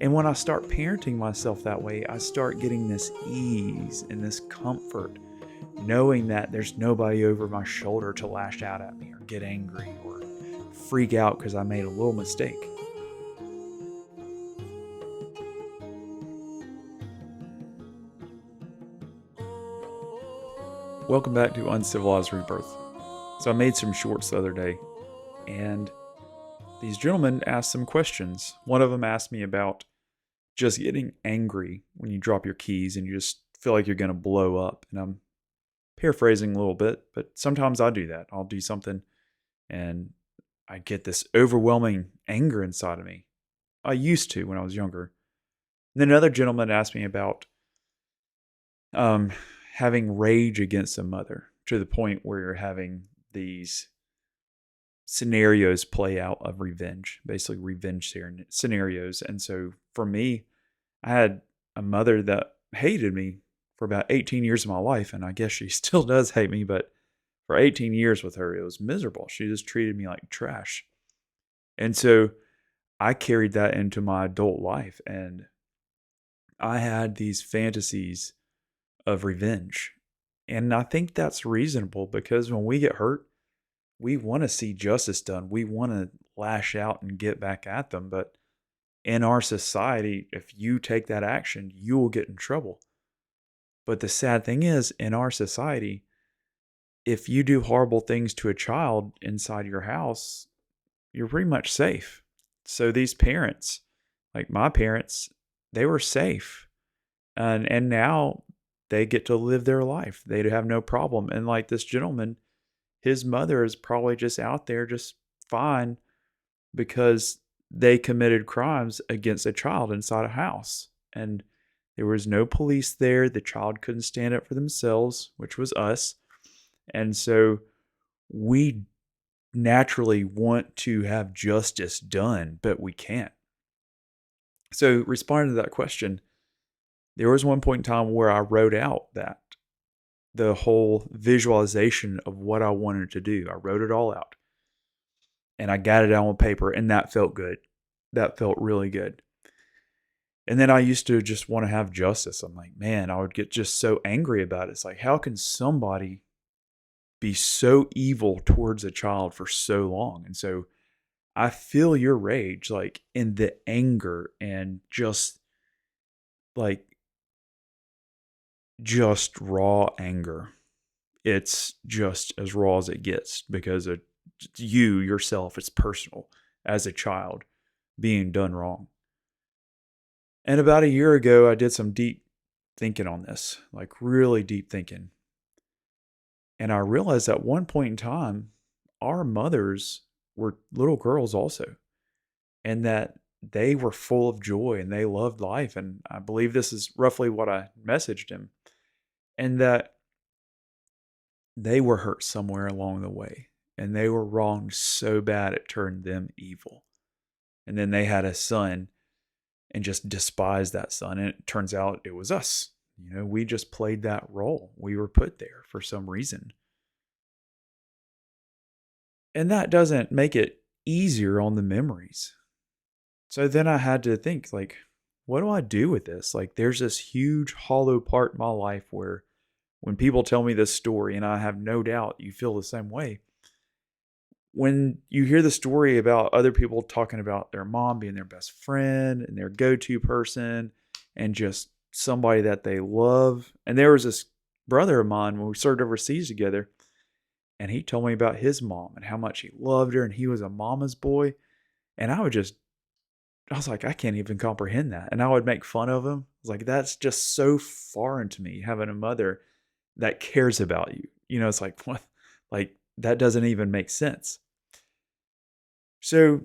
And when I start parenting myself that way, I start getting this ease and this comfort, knowing that there's nobody over my shoulder to lash out at me or get angry or freak out because I made a little mistake. Welcome back to Uncivilized Rebirth. So I made some shorts the other day, and these gentlemen asked some questions. One of them asked me about just getting angry when you drop your keys and you just feel like you're going to blow up. And I'm paraphrasing a little bit, but sometimes I do that. I'll do something and I get this overwhelming anger inside of me. I used to when I was younger. And then another gentleman asked me about um, having rage against a mother to the point where you're having these scenarios play out of revenge, basically revenge scenarios. And so for me, I had a mother that hated me for about 18 years of my life. And I guess she still does hate me, but for 18 years with her, it was miserable. She just treated me like trash. And so I carried that into my adult life. And I had these fantasies of revenge. And I think that's reasonable because when we get hurt, we want to see justice done. We want to lash out and get back at them. But in our society, if you take that action, you will get in trouble. But the sad thing is, in our society, if you do horrible things to a child inside your house, you're pretty much safe. So these parents, like my parents, they were safe. And now they get to live their life. They have no problem. And like this gentleman, his mother is probably just out there just fine because they committed crimes against a child inside a house. And there was no police there. The child couldn't stand up for themselves, which was us. And so we naturally want to have justice done, but we can't. So responding to that question, there was one point in time where I wrote out that the whole visualization of what I wanted to do. I wrote it all out and I got it out on paper, and that felt good. That felt really good. And then I used to just want to have justice. I'm like, man, I would get just so angry about it. It's like, how can somebody be so evil towards a child for so long? And so I feel your rage, like in the anger and like just raw anger. It's just as raw as it gets because of you yourself. It's personal as a child being done wrong. And about a year ago, I did some deep thinking on this, like really deep thinking. And I realized at one point in time, our mothers were little girls also, and that they were full of joy and they loved life. And I believe this is roughly what I messaged him, and that they were hurt somewhere along the way and they were wronged so bad it turned them evil. And then they had a son and just despised that son. And it turns out it was us. We just played that role. We were put there for some reason. And that doesn't make it easier on the memories. So then I had to think, like, what do I do with this? Like, there's this huge hollow part in my life where when people tell me this story, and I have no doubt you feel the same way, when you hear the story about other people talking about their mom being their best friend and their go-to person and just somebody that they love. And there was this brother of mine when we served overseas together, and he told me about his mom and how much he loved her, and he was a mama's boy. And I was like, I can't even comprehend that. And I would make fun of him. I was like, that's just so foreign to me, having a mother that cares about you. It's like, what? Like, that doesn't even make sense. So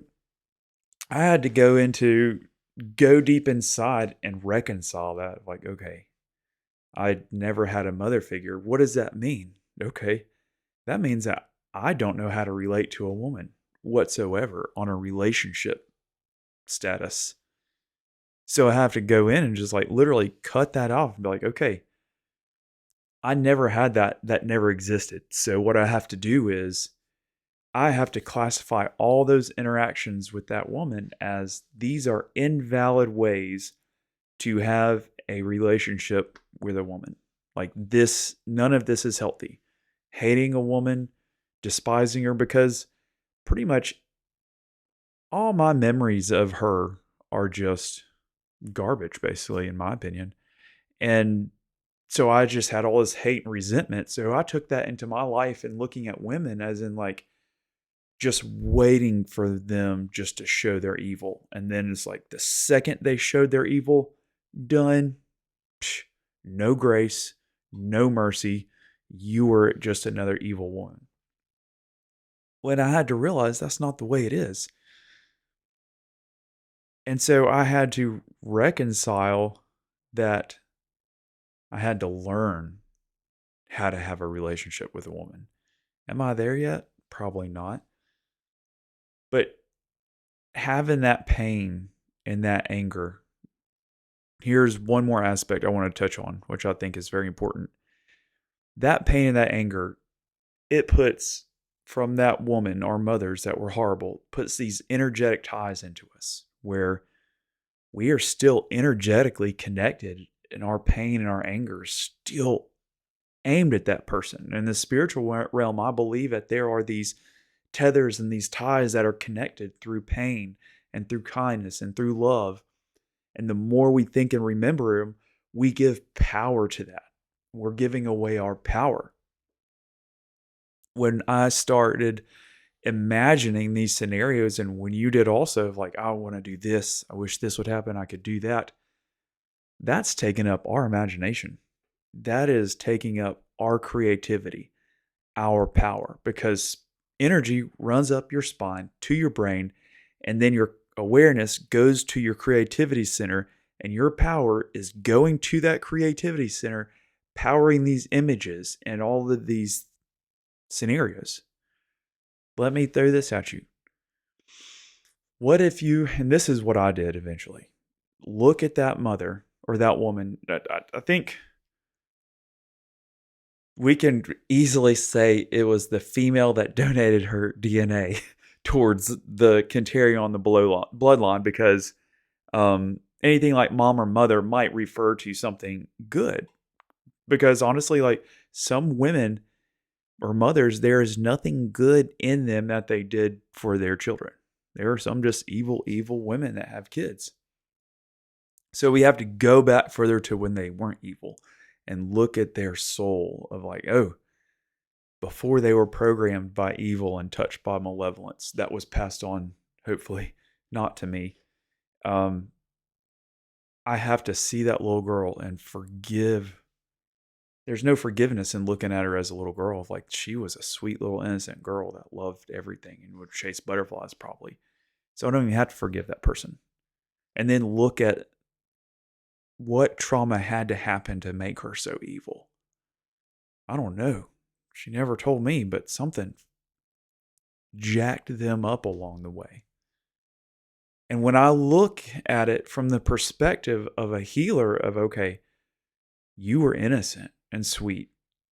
I had to go deep inside and reconcile that. Like, okay, I never had a mother figure. What does that mean? Okay, that means that I don't know how to relate to a woman whatsoever on a relationship status. So I have to go in and just like literally cut that off and be like, okay, I never had that. That never existed. So what I have to do is I have to classify all those interactions with that woman as these are invalid ways to have a relationship with a woman. Like this, none of this is healthy. Hating a woman, despising her, because pretty much all my memories of her are just garbage, basically, in my opinion. And so I just had all this hate and resentment. So I took that into my life and looking at women as in like just waiting for them just to show their evil. And then it's like the second they showed their evil, done. Psh, no grace, no mercy. You were just another evil woman. When I had to realize that's not the way it is. And so I had to reconcile that I had to learn how to have a relationship with a woman. Am I there yet? Probably not. But having that pain and that anger, here's one more aspect I want to touch on, which I think is very important. That pain and that anger, it puts from that woman, our mothers that were horrible, puts these energetic ties into us where we are still energetically connected and our pain and our anger is still aimed at that person. In the spiritual realm, I believe that there are these tethers and these ties that are connected through pain and through kindness and through love. And the more we think and remember them, we give power to that. We're giving away our power. When I started imagining these scenarios, and when you did also, of like, I want to do this, I wish this would happen, I could do that, that's taking up our imagination. That is taking up our creativity, our power, because energy runs up your spine to your brain, and then your awareness goes to your creativity center, and your power is going to that creativity center, powering these images and all of these scenarios. Let me throw this at you. What if you, and this is what I did eventually, look at that mother or that woman. I think we can easily say it was the female that donated her DNA towards the can carry on the bloodline, because anything like mom or mother might refer to something good. Because honestly, like some women or mothers, there is nothing good in them that they did for their children. There are some just evil, evil women that have kids. So we have to go back further to when they weren't evil and look at their soul of like, oh, before they were programmed by evil and touched by malevolence, that was passed on, hopefully, not to me. I have to see that little girl and forgive. There's no forgiveness in looking at her as a little girl. Of like, she was a sweet little innocent girl that loved everything and would chase butterflies probably. So I don't even have to forgive that person. And then look at what trauma had to happen to make her so evil. I don't know. She never told me, but something jacked them up along the way. And when I look at it from the perspective of a healer of, okay, you were innocent and sweet,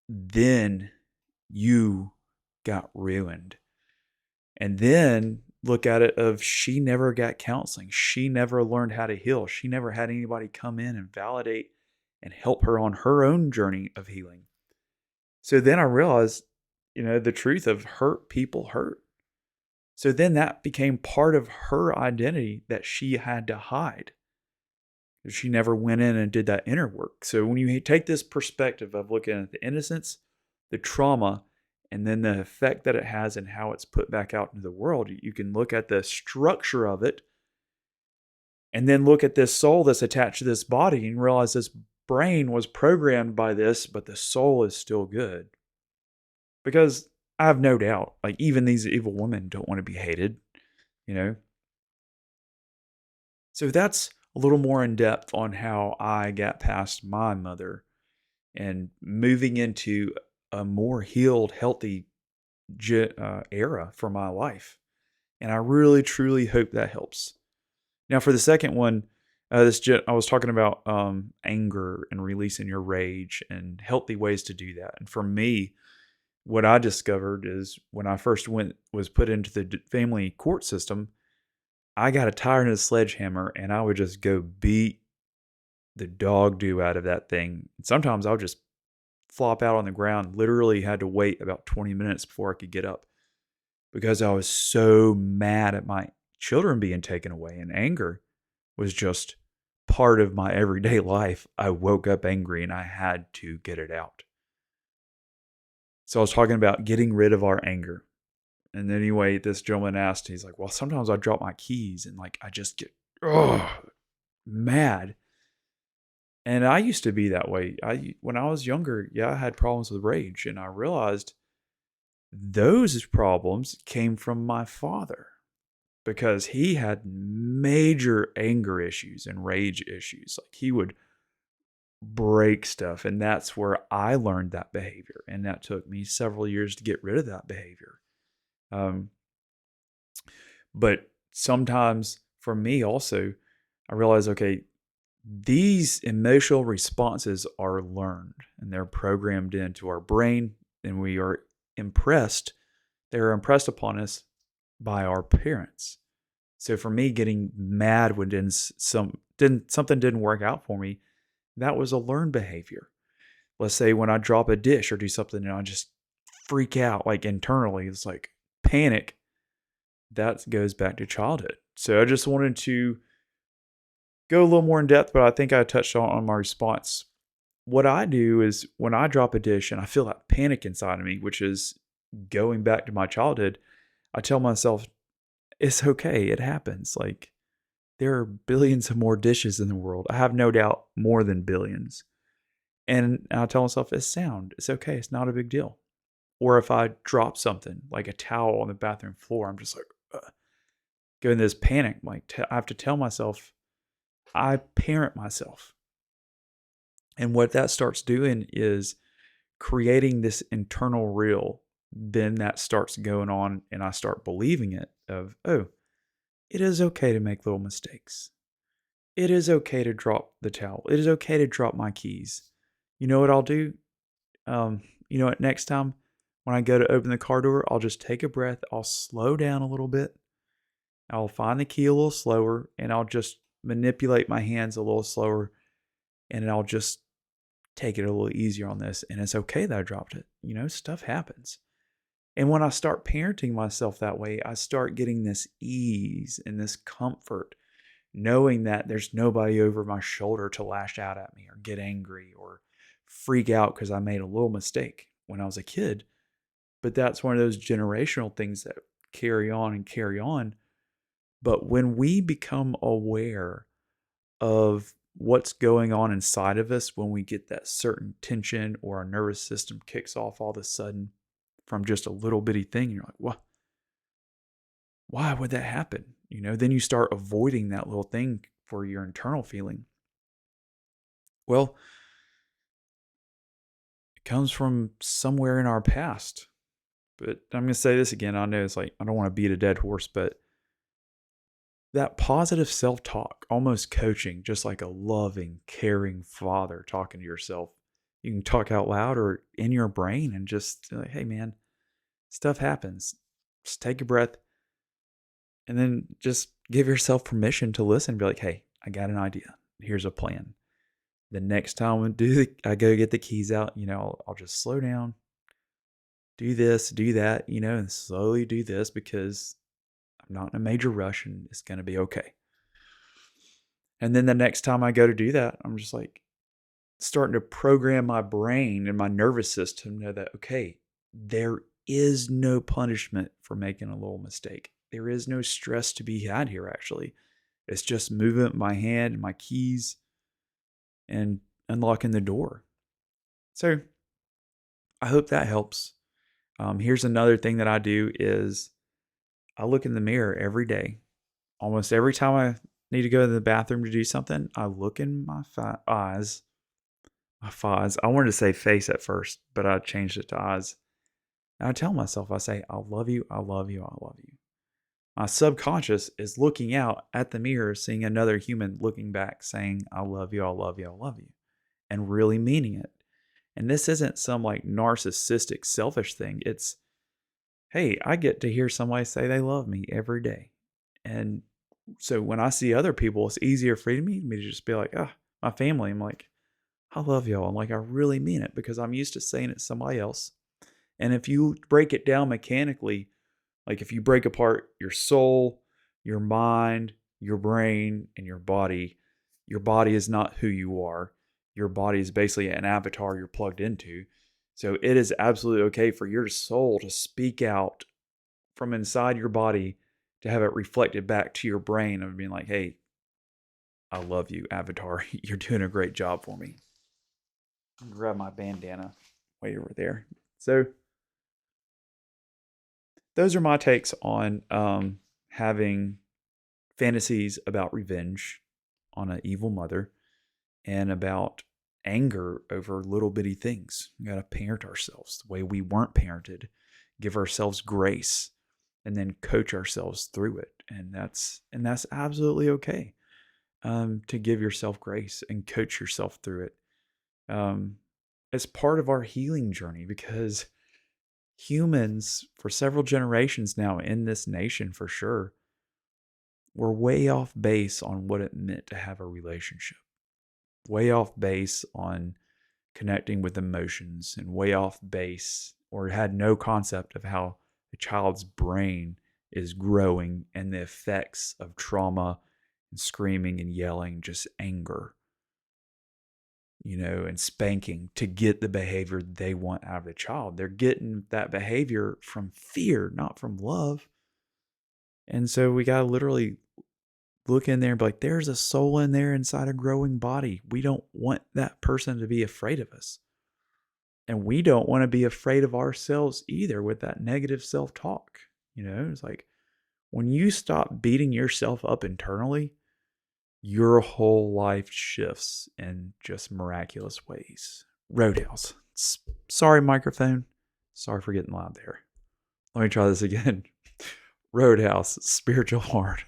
then you got ruined. And then look at it of she never got counseling. She never learned how to heal. She never had anybody come in and validate and help her on her own journey of healing. So then I realized, the truth of hurt people hurt. So then that became part of her identity that she had to hide. She never went in and did that inner work. So when you take this perspective of looking at the innocence, the trauma, and then the effect that it has and how it's put back out into the world, you can look at the structure of it and then look at this soul that's attached to this body and realize this brain was programmed by this, but the soul is still good. Because I have no doubt, like even these evil women don't want to be hated, So that's a little more in depth on how I got past my mother and moving into a more healed, healthy era for my life. And I really, truly hope that helps. Now, for the second one, I was talking about anger and releasing your rage and healthy ways to do that. And for me, what I discovered is when I first was put into the family court system, I got a tire and a sledgehammer, and I would just go beat the dog do out of that thing. Sometimes I would just flop out on the ground. Literally had to wait about 20 minutes before I could get up because I was so mad at my children being taken away, and anger was just part of my everyday life. I woke up angry and I had to get it out. So I was talking about getting rid of our anger. And anyway, this gentleman asked, he's like, well, sometimes I drop my keys and like I just get mad. And I used to be that way. When I was younger, I had problems with rage, and I realized those problems came from my father because he had major anger issues and rage issues. Like he would break stuff, and that's where I learned that behavior, and that took me several years to get rid of that behavior. But sometimes for me also, I realize, okay, these emotional responses are learned and they're programmed into our brain, and we are impressed. They're impressed upon us by our parents. So for me, getting mad when something didn't work out for me, that was a learned behavior. Let's say when I drop a dish or do something and I just freak out, like internally, it's like panic. That goes back to childhood. So I just wanted to go a little more in depth, but I think I touched on my response. What I do is when I drop a dish and I feel that panic inside of me, which is going back to my childhood, I tell myself, it's okay. It happens. Like there are billions of more dishes in the world. I have no doubt more than billions. And I tell myself, it's sound. It's okay. It's not a big deal. Or if I drop something like a towel on the bathroom floor, I'm just like, go in this panic. Like I have to tell myself, I parent myself. And what that starts doing is creating this internal reel. Then that starts going on, and I start believing it of, oh, it is okay to make little mistakes. It is okay to drop the towel. It is okay to drop my keys. You know what I'll do? You know what? Next time when I go to open the car door, I'll just take a breath. I'll slow down a little bit. I'll find the key a little slower, and I'll just manipulate my hands a little slower, and I'll just take it a little easier on this. And it's okay that I dropped it. You know, stuff happens. And when I start parenting myself that way, I start getting this ease and this comfort, knowing that there's nobody over my shoulder to lash out at me or get angry or freak out because I made a little mistake when I was a kid. But that's one of those generational things that carry on and carry on. But when we become aware of what's going on inside of us, when we get that certain tension or our nervous system kicks off all of a sudden from just a little bitty thing, you're like, what? Why would that happen? You know, then you start avoiding that little thing for your internal feeling. Well, it comes from somewhere in our past. But I'm going to say this again. I know it's like, I don't want to beat a dead horse, but that positive self-talk, almost coaching, just like a loving, caring father talking to yourself. You can talk out loud or in your brain and just like, hey man, stuff happens. Just take a breath and then just give yourself permission to listen and be like, hey, I got an idea. Here's a plan. The next time I go get the keys out, you know, I'll just slow down, do this, do that, you know, and slowly do this because I'm not in a major rush and it's going to be okay. And then the next time I go to do that, I'm just like starting to program my brain and my nervous system to know that, okay, there is no punishment for making a little mistake. There is no stress to be had here, actually. It's just moving my hand and my keys and unlocking the door. So I hope that helps. Here's another thing that I do is I look in the mirror every day. Almost every time I need to go to the bathroom to do something, I look in my eyes. My eyes. I wanted to say face at first, but I changed it to eyes. And I tell myself, I say, I love you, I love you, I love you. My subconscious is looking out at the mirror, seeing another human looking back, saying, I love you, I love you, I love you, and really meaning it. And this isn't some like narcissistic, selfish thing. It's, hey, I get to hear somebody say they love me every day. And so when I see other people, it's easier for me to just be like, my family. I'm like, I love y'all. I'm like, I really mean it because I'm used to saying it to somebody else. And if you break it down mechanically, like if you break apart your soul, your mind, your brain, and your body is not who you are. Your body is basically an avatar you're plugged into. So it is absolutely okay for your soul to speak out from inside your body, to have it reflected back to your brain of being like, hey, I love you, avatar. You're doing a great job for me. Grab my bandana way over there. So those are my takes on having fantasies about revenge on an evil mother and about anger over little bitty things. We got to parent ourselves the way we weren't parented, give ourselves grace, and then coach ourselves through it. And that's absolutely okay, to give yourself grace and coach yourself through it. As part of our healing journey, because humans for several generations now in this nation, for sure, were way off base on what it meant to have a relationship, way off base on connecting with emotions, and way off base or had no concept of how a child's brain is growing and the effects of trauma and screaming and yelling, just anger, and spanking to get the behavior they want out of the child. They're getting that behavior from fear, not from love. And so we got to literally look in there and be like, there's a soul in there inside a growing body. We don't want that person to be afraid of us. And we don't want to be afraid of ourselves either with that negative self-talk. It's like when you stop beating yourself up internally, your whole life shifts in just miraculous ways. Roadhouse. Sorry, microphone. Sorry for getting loud there. Let me try this again. Roadhouse, spiritual heart.